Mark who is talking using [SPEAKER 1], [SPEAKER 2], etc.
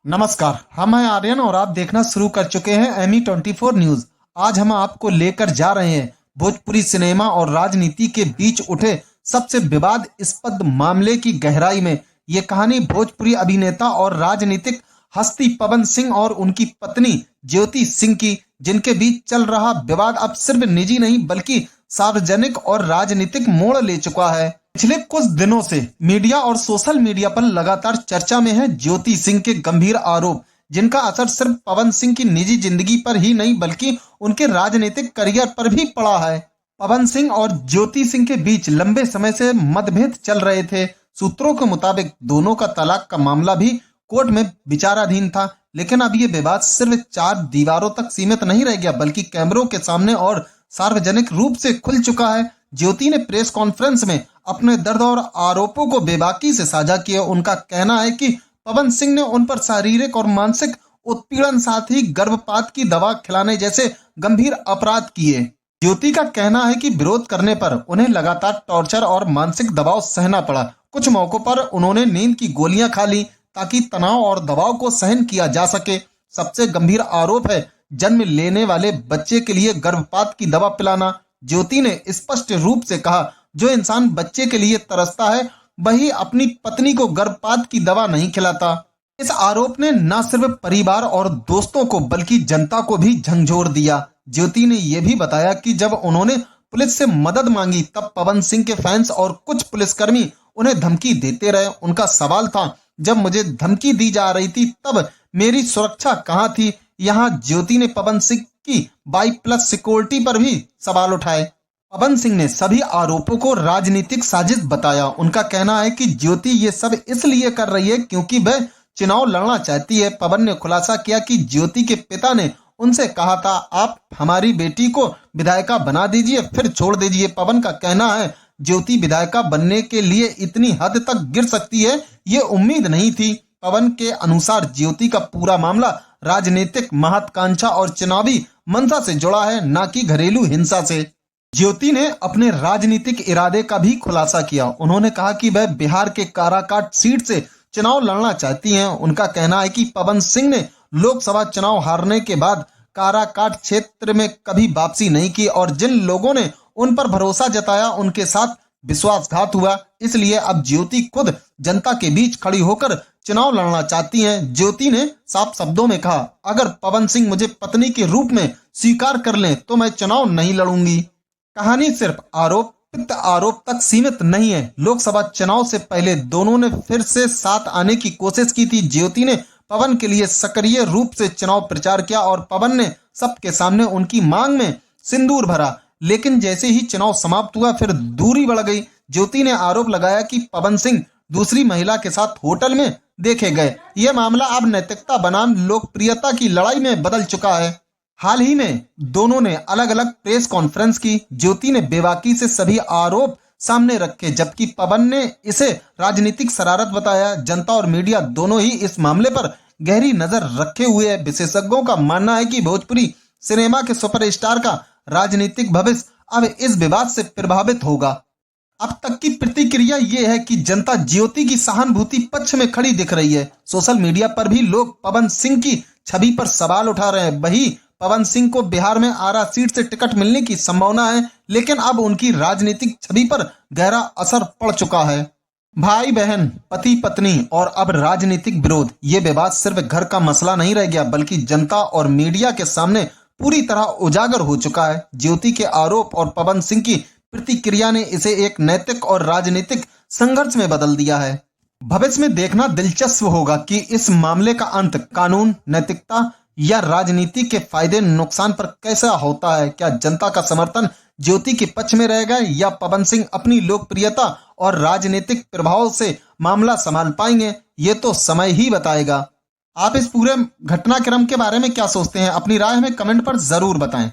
[SPEAKER 1] नमस्कार, हम हैं आर्यन और आप देखना शुरू कर चुके हैं ME24 न्यूज। आज हम आपको लेकर जा रहे हैं भोजपुरी सिनेमा और राजनीति के बीच उठे सबसे विवादास्पद मामले की गहराई में। ये कहानी भोजपुरी अभिनेता और राजनीतिक हस्ती पवन सिंह और उनकी पत्नी ज्योति सिंह की, जिनके बीच चल रहा विवाद अब सिर्फ निजी नहीं बल्कि सार्वजनिक और राजनीतिक मोड़ ले चुका है। पिछले कुछ दिनों से मीडिया और सोशल मीडिया पर लगातार चर्चा में है ज्योति सिंह के गंभीर आरोप, जिनका असर सिर्फ पवन सिंह की निजी जिंदगी पर ही नहीं बल्कि उनके राजनीतिक करियर पर भी पड़ा है। पवन सिंह और ज्योति सिंह के बीच लंबे समय से मतभेद चल रहे थे। सूत्रों के मुताबिक दोनों का तलाक का मामला भी कोर्ट में विचाराधीन था, लेकिन अब ये विवाद सिर्फ चार दीवारों तक सीमित नहीं रह गया बल्कि कैमरों के सामने और सार्वजनिक रूप से खुल चुका है। ज्योति ने प्रेस कॉन्फ्रेंस में अपने दर्द और आरोपों को बेबाकी से साझा किया। उनका कहना है कि पवन सिंह ने उन पर शारीरिक और मानसिक उत्पीड़न, साथ ही गर्भपात की दवा खिलाने जैसे गंभीर अपराध किए। ज्योति का कहना है कि विरोध करने पर उन्हें लगातार टॉर्चर और मानसिक दबाव सहना पड़ा। कुछ मौकों पर उन्होंने नींद की गोलियां खा ली ताकि तनाव और दबाव को सहन किया जा सके। सबसे गंभीर आरोप है जन्म लेने वाले बच्चे के लिए गर्भपात की दवा पिलाना। ज्योति ने स्पष्ट रूप से कहा, जो इंसान बच्चे के लिए तरसता है वही अपनी पत्नी को गर्भपात की दवा नहीं खिलाता। इस आरोप ने न सिर्फ परिवार और दोस्तों को बल्कि जनता को भी झंझोर दिया। ज्योति ने यह भी बताया कि जब उन्होंने पुलिस से मदद मांगी तब पवन सिंह के फैंस और कुछ पुलिसकर्मी उन्हें धमकी देते रहे। उनका सवाल था, जब मुझे धमकी दी जा रही थी तब मेरी सुरक्षा कहाँ थी। यहाँ ज्योति ने पवन सिंह की Y+ सिक्योरिटी पर भी सवाल उठाए। पवन सिंह ने सभी आरोपों को राजनीतिक साजिश बताया। उनका कहना है कि ज्योति ये सब इसलिए कर रही है क्योंकि वह चुनाव लड़ना चाहती है। पवन ने खुलासा किया कि ज्योति के पिता ने उनसे कहा था, आप हमारी बेटी को विधायिका बना दीजिए फिर छोड़ दीजिए। पवन का कहना है, ज्योति विधायिका बनने के लिए इतनी हद तक गिर सकती है, ये उम्मीद नहीं थी। पवन के अनुसार ज्योति का पूरा मामला राजनीतिक महत्वाकांक्षा और चुनावी मंशा से जुड़ा है, न कि घरेलू हिंसा से। ज्योति ने अपने राजनीतिक इरादे का भी खुलासा किया। उन्होंने कहा कि वह बिहार के काराकाट सीट से चुनाव लड़ना चाहती हैं। उनका कहना है कि पवन सिंह ने लोकसभा चुनाव हारने के बाद काराकाट क्षेत्र में कभी वापसी नहीं की और जिन लोगों ने उन पर भरोसा जताया उनके साथ विश्वासघात हुआ। इसलिए अब ज्योति खुद जनता के बीच खड़ी होकर चुनाव लड़ना चाहती हैं। ज्योति ने साफ शब्दों में कहा, अगर पवन सिंह मुझे पत्नी के रूप में स्वीकार कर लें तो मैं चुनाव नहीं लड़ूंगी। कहानी सिर्फ आरोप तक सीमित नहीं है। लोकसभा चुनाव से पहले दोनों ने फिर से साथ आने की कोशिश की थी। ज्योति ने पवन के लिए सक्रिय रूप से चुनाव प्रचार किया और पवन ने सबके सामने उनकी मांग में सिंदूर भरा, लेकिन जैसे ही चुनाव समाप्त हुआ फिर दूरी बढ़ गई। ज्योति ने आरोप लगाया कि पवन सिंह दूसरी महिला के साथ होटल में देखे गए। यह मामला अब नैतिकता बनाम लोकप्रियता की लड़ाई में बदल चुका है। हाल ही में दोनों ने अलग अलग प्रेस कॉन्फ्रेंस की। ज्योति ने बेबाकी से सभी आरोप सामने रखे जबकि पवन ने इसे राजनीतिक शरारत बताया। जनता और मीडिया दोनों ही इस मामले पर गहरी नजर रखे हुए है। विशेषज्ञों का मानना है कि भोजपुरी सिनेमा के सुपरस्टार का राजनीतिक भविष्य अब इस विवाद से प्रभावित होगा। अब तक की प्रतिक्रिया ये है कि जनता ज्योति की सहानुभूति पक्ष में खड़ी दिख रही है। सोशल मीडिया पर भी लोग पवन सिंह की छवि पर सवाल उठा रहे हैं। वही पवन सिंह को बिहार में आरा सीट से टिकट मिलने की संभावना है, लेकिन अब उनकी राजनीतिक छवि पर गहरा असर पड़ चुका है। भाई बहन, पति पत्नी और अब राजनीतिक विरोध, ये विवाद सिर्फ घर का मसला नहीं रह गया बल्कि जनता और मीडिया के सामने पूरी तरह उजागर हो चुका है। ज्योति के आरोप और पवन सिंह की प्रतिक्रिया ने इसे एक नैतिक और राजनीतिक संघर्ष में बदल दिया है। भविष्य में देखना दिलचस्प होगा कि इस मामले का अंत कानून, नैतिकता या राजनीति के फायदे नुकसान पर कैसा होता है। क्या जनता का समर्थन ज्योति के पक्ष में रहेगा या पवन सिंह अपनी लोकप्रियता और राजनीतिक प्रभाव से मामला संभाल पाएंगे, ये तो समय ही बताएगा। आप इस पूरे घटनाक्रम के बारे में क्या सोचते हैं? अपनी राय हमें कमेंट पर जरूर बताएं।